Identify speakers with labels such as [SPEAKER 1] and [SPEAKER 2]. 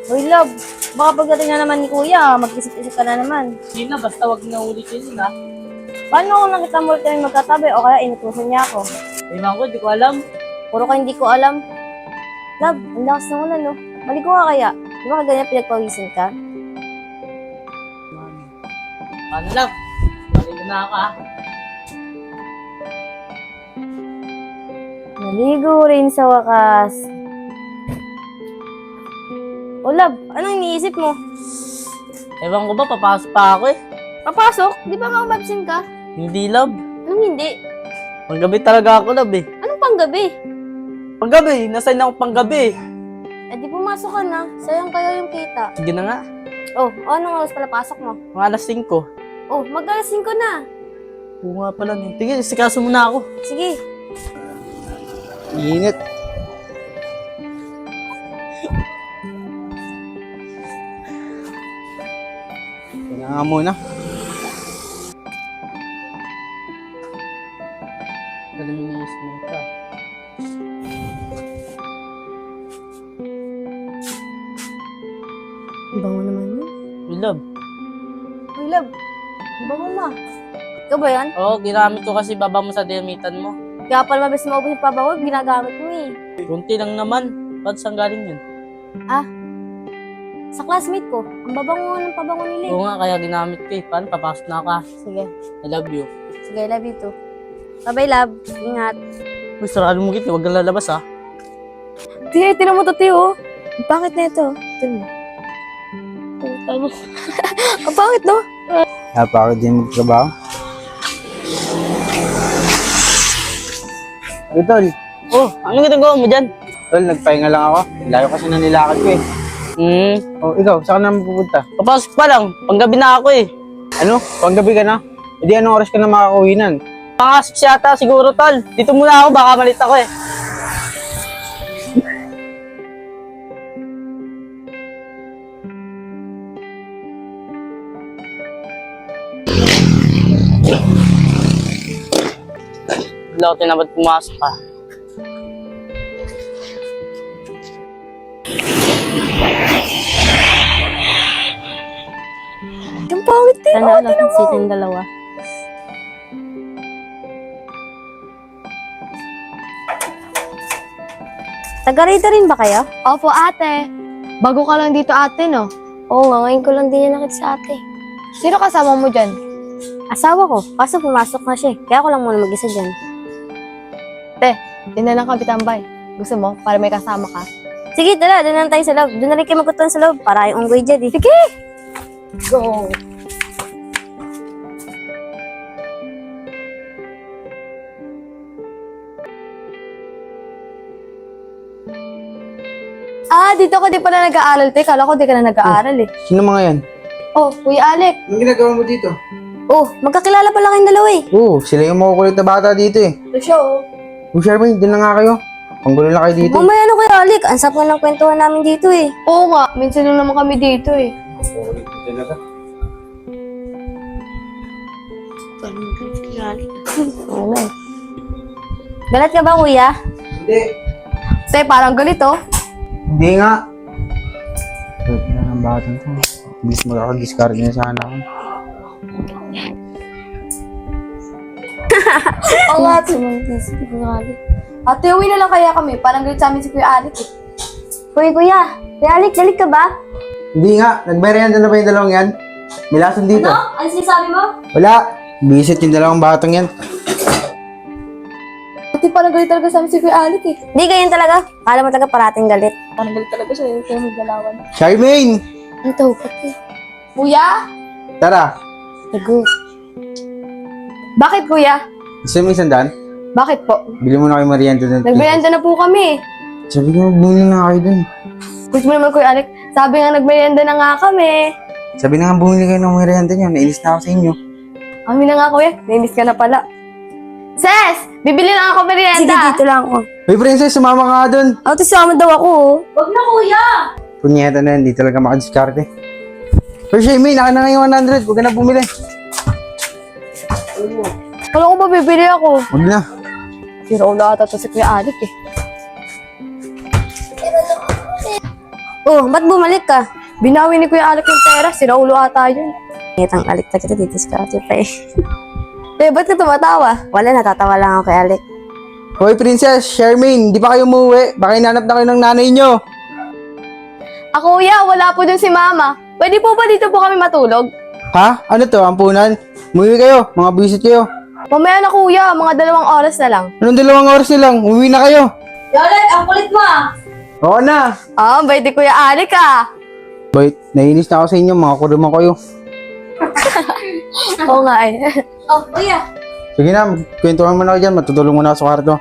[SPEAKER 1] Uy, love. Baka pagdating na naman ni kuya, mag-isip-isip ka na naman.
[SPEAKER 2] Hindi na, basta wag na ulit yun ha.
[SPEAKER 1] Paano kung nakita mo ulit kami magkatabi o kaya inutusan niya ako?
[SPEAKER 2] Ewan ko, di ko alam.
[SPEAKER 1] Puro ka hindi ko alam. Love, ang lakas ng ulan, no? Maligo ka kaya? Di ba ganyan pinagpawisan ka?
[SPEAKER 2] Paano lang? Maligo na ako ha.
[SPEAKER 1] Naligo rin sa wakas. O, love, anong iniisip mo?
[SPEAKER 2] Ewan ko ba, papasok pa ako eh.
[SPEAKER 1] Papasok? Di ba nga umabsent ka?
[SPEAKER 2] Hindi, love.
[SPEAKER 1] Anong hindi?
[SPEAKER 2] Panggabi talaga ako, love eh.
[SPEAKER 1] Anong panggabi?
[SPEAKER 2] Panggabi, nasign ako panggabi eh.
[SPEAKER 1] Eh, di pumasok ka na. Sayang kayo yung kita.
[SPEAKER 2] Sige na nga,
[SPEAKER 1] Oh, anong oras pala pasok mo?
[SPEAKER 2] mga alas 5.
[SPEAKER 1] Oh, mag-alasing ko na.
[SPEAKER 2] Oo nga pala. Sige, sikaso muna ako.
[SPEAKER 1] Sige.
[SPEAKER 3] Init. Kaya nga muna.
[SPEAKER 2] Naliminis mo ka.
[SPEAKER 1] Bango naman yun.
[SPEAKER 2] Hey, love.
[SPEAKER 1] Uy, love. Bango ma. Ikaw ba yan?
[SPEAKER 2] Oo, ginamit ko kasi baba mo sa demitan mo.
[SPEAKER 1] Kaya pala mabis maubos yung pabango, ginagamit mo eh.
[SPEAKER 2] Kunti lang naman. Ba't saan galing yun?
[SPEAKER 1] Sa classmate ko, ang babango ng pabango nila eh.
[SPEAKER 2] Oo nga, kaya ginamit ko eh. Paano, papasok na ako ha.
[SPEAKER 1] Sige.
[SPEAKER 2] I love you.
[SPEAKER 1] Sige, I love you too. Bye-bye, love. Ingat.
[SPEAKER 2] Uy, sarado mo git. Huwag kang lalabas ha.
[SPEAKER 1] Tinan mo to, Tiyo. Ang pangit na ito. Tinan mo.
[SPEAKER 2] Tama.
[SPEAKER 1] Ang pangit, no?
[SPEAKER 3] Napakagod din magtrabaho. Hey, Tol.
[SPEAKER 2] Oh, ano ginagawa mo dyan?
[SPEAKER 3] Tol, nagpahinga lang ako. Layo kasi na nilakad ko eh. Oh, ikaw, saan ka naman pupunta?
[SPEAKER 2] Papasok pa lang. Panggabi na ako eh.
[SPEAKER 3] Ano? Panggabi ka na? Hindi, anong oras ka na makakauwinan?
[SPEAKER 2] Pangasok siya ata siguro, tol. Dito muna ako, baka malit ako eh. Wala ko tinabad pumasok ka.
[SPEAKER 1] Ang pangit din.
[SPEAKER 2] Sana lang sitin dalawa.
[SPEAKER 1] Taga-rito rin ba kayo?
[SPEAKER 4] Opo, ate. Bago ka lang dito, ate, no?
[SPEAKER 1] Oo nga, ngayon ko lang din yan nakita sa ate.
[SPEAKER 4] Sino kasama mo dyan?
[SPEAKER 1] Asawa ko, kaso pumasok na siya eh. Kaya ako lang muna mag-isa dyan.
[SPEAKER 4] Te, din na lang kami tambay. Gusto mo? Para may kasama ka?
[SPEAKER 1] Sige, tara, doon na tayo sa loob. Doon na rin kayo magkutuan sa loob para yung unggoy dyan eh. Sige!
[SPEAKER 4] Go! Dito ko di pala nag-aaral, te. Kala ko di ka na nag-aaral, eh.
[SPEAKER 3] Sino mga yan?
[SPEAKER 4] Oh, Kuya Alec.
[SPEAKER 3] Anong ginagawa mo dito?
[SPEAKER 1] Oh, magkakilala pala kayong dalawa eh.
[SPEAKER 3] Oo, sila yung makukulit na bata dito eh.
[SPEAKER 4] Ito siya, oh.
[SPEAKER 3] Oh, Sherman, din na nga kayo. Panggulo na kayo dito.
[SPEAKER 1] Mamaya ano kayo, Alec? Ang sarap nga ng kwentuhan namin dito eh.
[SPEAKER 4] Oo nga, minsan lang naman kami dito, eh.
[SPEAKER 3] Talaga?
[SPEAKER 1] Oo nga. Galat ka ba, kuya?
[SPEAKER 3] Hindi.
[SPEAKER 4] Te, parang galit, oh.
[SPEAKER 3] Hindi nga. Wait na ang batang to. Bilis makakadiscard niya sana ako.
[SPEAKER 4] Oo nga, ate. Ate, uwi na lang kaya kami. Parang galit sa amin si Kuya Alec, eh.
[SPEAKER 1] Kuya, Kuya Alec, galit ka ba?
[SPEAKER 3] Hindi nga. Nagmerienda na ba yung dalawang yan? May lason dito.
[SPEAKER 1] Ano sinasabi mo?
[SPEAKER 3] Wala. Bisit yung dalawang batang yan.
[SPEAKER 4] Ate, parang galit talaga sa amin si Kuya Alec, eh.
[SPEAKER 1] Hindi, ganyan talaga. Kala mo talaga parating galit.
[SPEAKER 4] Parang galit talaga siya, eh. Kaya maggalawan.
[SPEAKER 3] Charmaine!
[SPEAKER 1] Ano to? Pati.
[SPEAKER 4] Kuya?
[SPEAKER 3] Tara.
[SPEAKER 1] Tago.
[SPEAKER 4] Bakit, Kuya?
[SPEAKER 3] Gusto mo isang daan?
[SPEAKER 4] Bakit po?
[SPEAKER 3] Bili mo na kayo merienda dun.
[SPEAKER 4] Nagmerienda na po kami.
[SPEAKER 3] Sabi ko, bumili na kayo dun.
[SPEAKER 4] Gusto mo naman, Kuya Alec? Sabi nga, nagmerienda na nga kami.
[SPEAKER 3] Sabi na nga, bumili kayo ng merienda nyo. Nainis na ako sa inyo.
[SPEAKER 4] Kami na nga, Kuya. Nainis ka na pala. Ses! Bibili na ako merienda!
[SPEAKER 1] Sige, dito lang ako.
[SPEAKER 3] Hey, princess, sumama ka nga dun.
[SPEAKER 1] Ate, sama daw ako oh.
[SPEAKER 4] Wag na, Kuya!
[SPEAKER 3] Punyeta na yan, di talaga makadiskarte. Pero Charmaine, naka na ngayon 100. Huwag ka na bumili.
[SPEAKER 4] Kala ko ba bibili ako?
[SPEAKER 3] Huwag na.
[SPEAKER 4] Sira ulo ata to si Kuya Alec, eh.
[SPEAKER 1] Oh, ba't bumalik ka?
[SPEAKER 4] Binawi ni Kuya Alec yung pera, sinaulo ata yun.
[SPEAKER 1] Itang alik na kita dito sa kate pa eh.
[SPEAKER 4] Ba't ka tumatawa?
[SPEAKER 1] Wala, natatawa lang ako kay Alec.
[SPEAKER 3] Hoy, Princess, Charmaine, di pa kayo umuwi? Baka hinanap na kayo ng nanay nyo.
[SPEAKER 4] Kuya, wala po dun si Mama. Pwede po ba dito po kami matulog?
[SPEAKER 3] Ha? Ano to, ampunan? Umuwi kayo, mga visit kayo.
[SPEAKER 4] Mamaya na kuya, mga 2 oras na lang.
[SPEAKER 3] Anong 2 oras na lang? Umuwi na kayo.
[SPEAKER 1] Yolet, ang kulit mo ah!
[SPEAKER 3] Oo na.
[SPEAKER 4] Bait ni Kuya Alec ah.
[SPEAKER 3] Wait, naiinis na ako sa inyo, mga kuruma kayo.
[SPEAKER 4] Oo nga eh.
[SPEAKER 1] Oh, kuya.
[SPEAKER 3] Sige na, kwentuhan mo na kayo dyan, matutulong mo na ako sa kwarto.